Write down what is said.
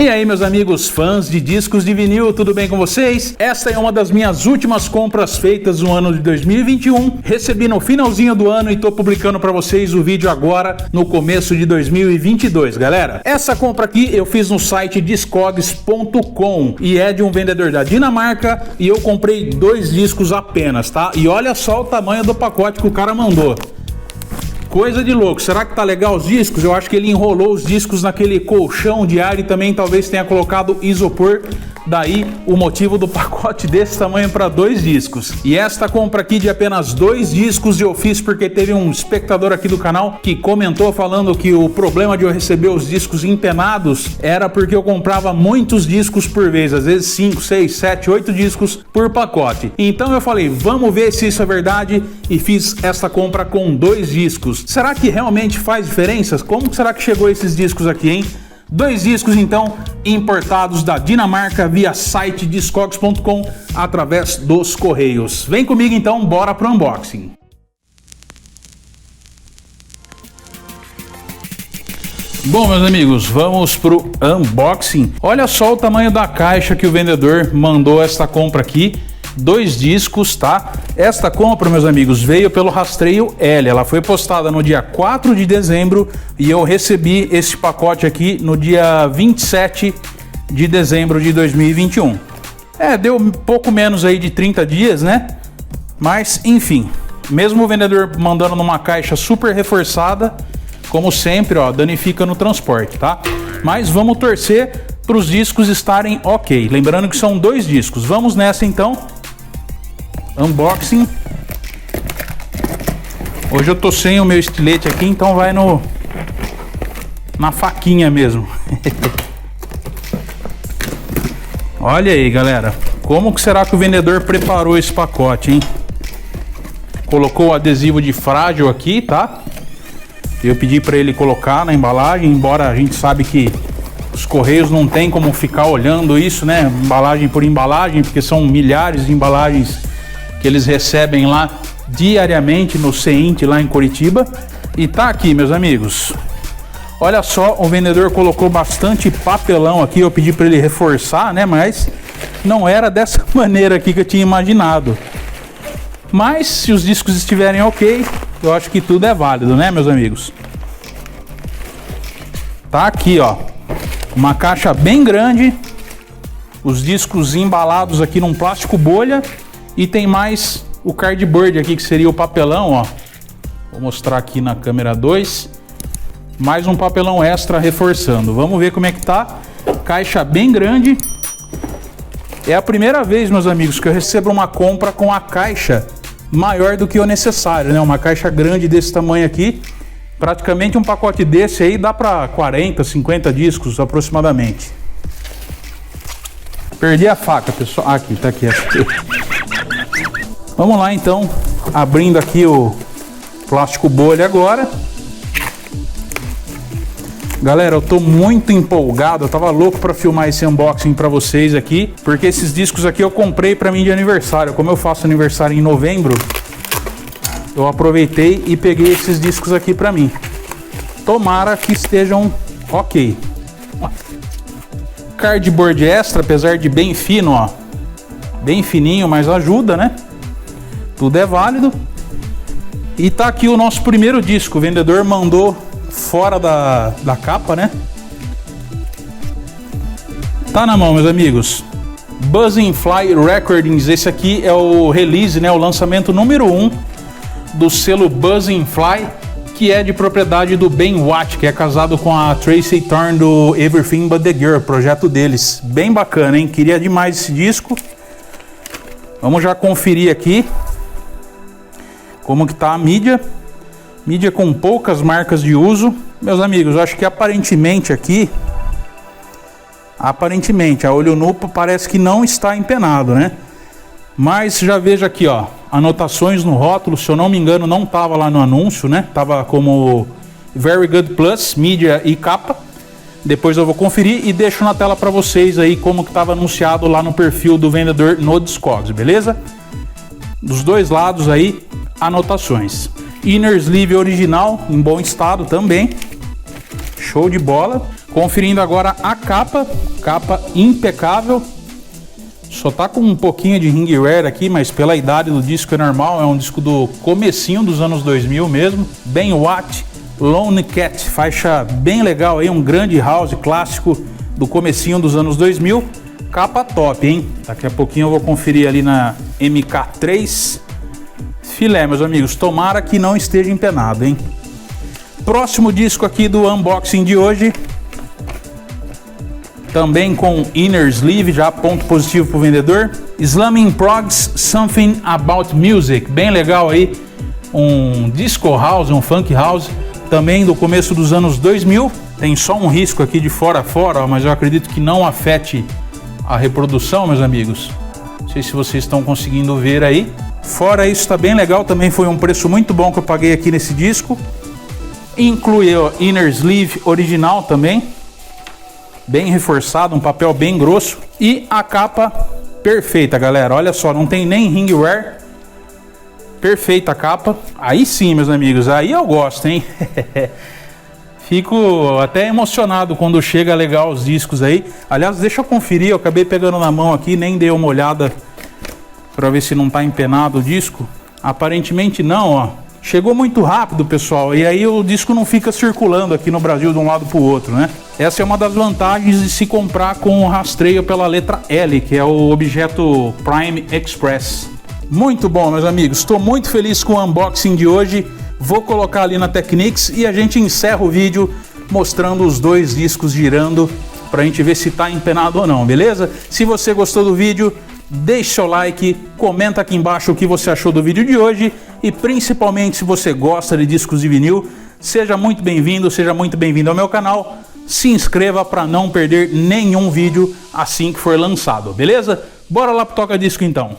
E aí, meus amigos fãs de discos de vinil, tudo bem com vocês? Esta é uma das minhas últimas compras feitas no ano de 2021. Recebi no finalzinho do ano e tô publicando para vocês o vídeo agora no começo de 2022, galera. Essa compra aqui eu fiz no site discogs.com e é de um vendedor da Dinamarca e eu comprei 2 discos apenas, tá? E olha só o tamanho do pacote que o cara mandou. Coisa de louco. Será que tá legal os discos? Eu acho que ele enrolou os discos naquele colchão de ar e também talvez tenha colocado isopor. Daí o motivo do pacote desse tamanho para 2 discos. E esta compra aqui de apenas 2 discos eu fiz porque teve um espectador aqui do canal que comentou falando que o problema de eu receber os discos empenados era porque eu comprava muitos discos por vez, às vezes 5, 6, 7, 8 discos por pacote. Então eu falei, vamos ver se isso é verdade e fiz esta compra com 2 discos. Será que realmente faz diferenças? Como será que chegou esses discos aqui, hein? 2 discos então importados da Dinamarca via site discogs.com através dos correios. Vem comigo então, bora pro unboxing. Bom, meus amigos, vamos pro unboxing. Olha só o tamanho da caixa que o vendedor mandou esta compra aqui. 2 discos, tá? Esta compra, meus amigos, veio pelo rastreio L. Ela foi postada no dia 4 de dezembro e eu recebi esse pacote aqui no dia 27 de dezembro de 2021. Deu um pouco menos aí de 30 dias, né? Mas, enfim, mesmo o vendedor mandando numa caixa super reforçada, como sempre, ó, danifica no transporte, tá? Mas vamos torcer para os discos estarem ok. Lembrando que são 2 discos. Vamos nessa então. Unboxing. Hoje eu tô sem o meu estilete aqui, então vai na faquinha mesmo. Olha aí, galera. Como que será que o vendedor preparou esse pacote, hein? Colocou o adesivo de frágil aqui, tá? Eu pedi para ele colocar na embalagem, embora a gente sabe que os correios não tem como ficar olhando isso, né? Embalagem por embalagem, porque são milhares de embalagens que eles recebem lá diariamente no CEINT lá em Curitiba. E tá aqui, meus amigos. Olha só, o vendedor colocou bastante papelão aqui. Eu pedi para ele reforçar, né? Mas não era dessa maneira aqui que eu tinha imaginado. Mas se os discos estiverem ok, eu acho que tudo é válido, né, meus amigos? Tá aqui, ó. Uma caixa bem grande. Os discos embalados aqui num plástico bolha. E tem mais o cardboard aqui, que seria o papelão, ó. Vou mostrar aqui na câmera 2. Mais um papelão extra reforçando. Vamos ver como é que tá. Caixa bem grande. É a primeira vez, meus amigos, que eu recebo uma compra com a caixa maior do que o necessário, né? Uma caixa grande desse tamanho aqui. Praticamente um pacote desse aí dá para 40, 50 discos aproximadamente. Perdi a faca, pessoal. Aqui, tá aqui. Vamos lá então, abrindo aqui o plástico bolha agora. Galera, eu tô muito empolgado, eu tava louco para filmar esse unboxing para vocês aqui, porque esses discos aqui eu comprei para mim de aniversário. Como eu faço aniversário em novembro, eu aproveitei e peguei esses discos aqui para mim. Tomara que estejam ok. Cardboard extra, apesar de bem fino, ó. Bem fininho, mas ajuda, né? Tudo é válido. E tá aqui o nosso primeiro disco. O vendedor mandou fora da capa, né? Tá na mão, meus amigos. Buzzing Fly Recordings. Esse aqui é o release, né? O lançamento número 1 do selo Buzzing Fly, que é de propriedade do Ben Watt, que é casado com a Tracy Thorn do Everything But The Girl, projeto deles. Bem bacana, hein? Queria demais esse disco. Vamos já conferir aqui como que tá a mídia. Mídia com poucas marcas de uso. Meus amigos, eu acho que aparentemente aqui, a olho nu parece que não está empenado, né? Mas já vejo aqui, ó, anotações no rótulo. Se eu não me engano, não tava lá no anúncio, né? Tava como Very Good Plus, mídia e capa. Depois eu vou conferir e deixo na tela para vocês aí como que tava anunciado lá no perfil do vendedor no Discogs, beleza? Dos dois lados aí, anotações. Inner sleeve original, em bom estado também. Show de bola. Conferindo agora a capa impecável. Só tá com um pouquinho de ring wear aqui, mas pela idade do disco é normal, é um disco do comecinho dos anos 2000 mesmo. Ben Watt, Lone Cat, faixa bem legal aí, um grande house clássico do comecinho dos anos 2000. Capa top, hein? Daqui a pouquinho eu vou conferir ali na MK3. Filé, meus amigos, tomara que não esteja empenado, hein? Próximo disco aqui do unboxing de hoje. Também com inner sleeve, já ponto positivo pro vendedor. Slamming Progs, Something About Music, bem legal aí. Um disco house, um funk house, também do começo dos anos 2000. Tem só um risco aqui de fora a fora, ó, mas eu acredito que não afete a reprodução, meus amigos. Não sei se vocês estão conseguindo ver aí. Fora isso, tá bem legal, também foi um preço muito bom que eu paguei aqui nesse disco. Inclui o inner sleeve original também, bem reforçado, um papel bem grosso. E a capa perfeita, galera. Olha só, não tem nem ring wear. Perfeita a capa. Aí sim, meus amigos, aí eu gosto, hein? Fico até emocionado quando chega legal os discos aí. Aliás, deixa eu conferir, eu acabei pegando na mão aqui, nem dei uma olhada para ver se não tá empenado o disco. Aparentemente não, ó. Chegou muito rápido, pessoal, e aí o disco não fica circulando aqui no Brasil de um lado para o outro, né? Essa é uma das vantagens de se comprar com o rastreio pela letra L, que é o objeto Prime Express. Muito bom, meus amigos, estou muito feliz com o unboxing de hoje. Vou colocar ali na Technics e a gente encerra o vídeo mostrando os dois discos girando para a gente ver se está empenado ou não, beleza? Se você gostou do vídeo, deixe seu like, comenta aqui embaixo o que você achou do vídeo de hoje e principalmente se você gosta de discos de vinil, seja muito bem-vindo ao meu canal. Se inscreva para não perder nenhum vídeo assim que for lançado, beleza? Bora lá pro Toca Disco então.